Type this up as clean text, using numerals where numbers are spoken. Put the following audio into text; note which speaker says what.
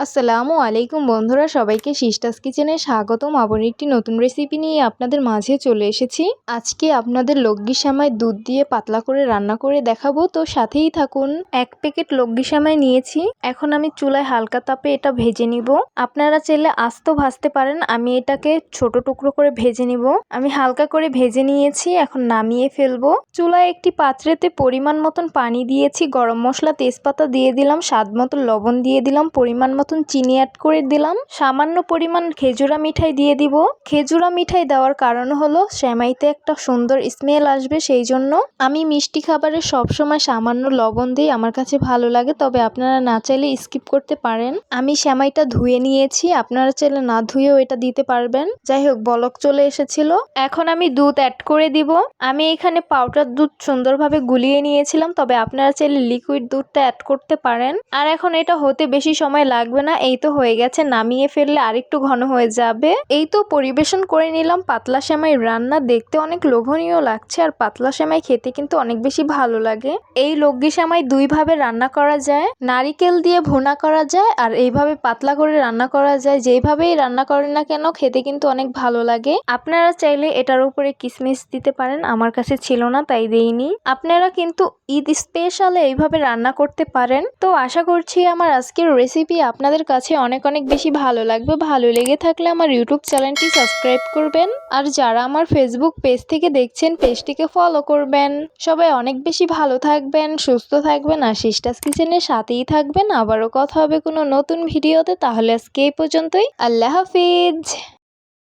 Speaker 1: আসসালামু আলাইকুম বন্ধুরা, সবাইকে সিস্টার্স কিচেনে স্বাগতম। আবার একটি নতুন রেসিপি নিয়ে আপনাদের মাঝে চলে এসেছি। আজকে আপনাদের লগ্গি সেমাই দুধ দিয়ে পাতলা করে রান্না করে দেখাবো, তো সাথেই থাকুন। 1 প্যাকেট লগ্গি সেমাই নিয়েছি। এখন আমি চুলায় হালকা তাপে এটা ভেজে নিব। আপনারা চাইলে আস্ত ভাজতে পারেন, আমি এটাকে ছোট টুকরো করে ভেজে নিব। আমি হালকা করে ভেজে নিয়েছি, এখন নামিয়ে ফেলবো। চুলায় একটি পাত্রেতে পরিমাণ মতন পানি দিয়েছি, গরম মশলা তেজপাতা দিয়ে দিলাম, স্বাদ মতো লবণ দিয়ে দিলাম, পরিমাণ মতন চিনি অ্যাড করে দিলাম, সামান্য পরিমাণ খেজুরা মিঠাই দিয়ে দিব। খেজুরা মিঠাই দেওয়ার কারণ হলো সেমাইতে একটা সুন্দর স্মেল আসবে, সেই জন্য। আমি মিষ্টি খাবারে সবসময় সামান্য লবণ দিই, আমার কাছে ভালো লাগে, তবে আপনারা না চাইলে স্কিপ করতে পারেন। আমি সেমাইটা ধুয়ে নিয়েছি, আপনারা চাইলে না ধুয়েও এটা দিতে পারবেন। যাই হোক, বলক চলে এসেছিল। এখন আমি দুধ অ্যাড করে দিব। আমি এখানে পাউডার দুধ সুন্দরভাবে গুলিয়ে নিয়েছিলাম, তবে আপনারা চাইলে লিকুইড দুধটা অ্যাড করতে পারেন। আর এখন এটা হতে বেশি সময় লাগবে না, এই তো হয়ে গেছে। নামিয়ে ফেললে আরেকটু ঘন হয়ে যাবে। এই তো পরিবেশন করে নিলাম পাতলা সেমাই রান্না। দেখতে অনেক লোভনীয় লাগছে, আর পাতলা সেমাই খেতে কিন্তু অনেক বেশি ভালো লাগে। এই লগ্গি সেমাই দুই ভাবে রান্না করা যায়, নারিকেল দিয়ে ভুনা করা যায়, আর এইভাবে পাতলা করে রান্না করা যায়। যেইভাবেই রান্না করেন না কেন, খেতে কিন্তু অনেক ভালো লাগে। আপনারা চাইলে এটার উপরে কিশমিশ দিতে পারেন, আমার কাছে ছিল না তাই দেইনি। আপনারা কিন্তু ঈদ স্পেশালে এইভাবে রান্না করতে পারেন। তো আশা করছি আমার আজকের রেসিপি আপনাদের কাছে অনেক অনেক বেশি ভালো লাগবে। ভালো লেগে থাকলে আমার ইউটিউব চ্যানেলটি সাবস্ক্রাইব করবেন, আর যারা আমার ফেসবুক পেজ থেকে দেখছেন পেজটিকে ফলো করবেন। সবাই অনেক বেশি ভালো থাকবেন, সুস্থ থাকবেন, আর সিস্টার্স কিচেনের সাথেই থাকবেন। আবারও কথা হবে কোনো নতুন ভিডিওতে। তাহলে আজকে এই পর্যন্তই। আল্লাহ হাফিজ।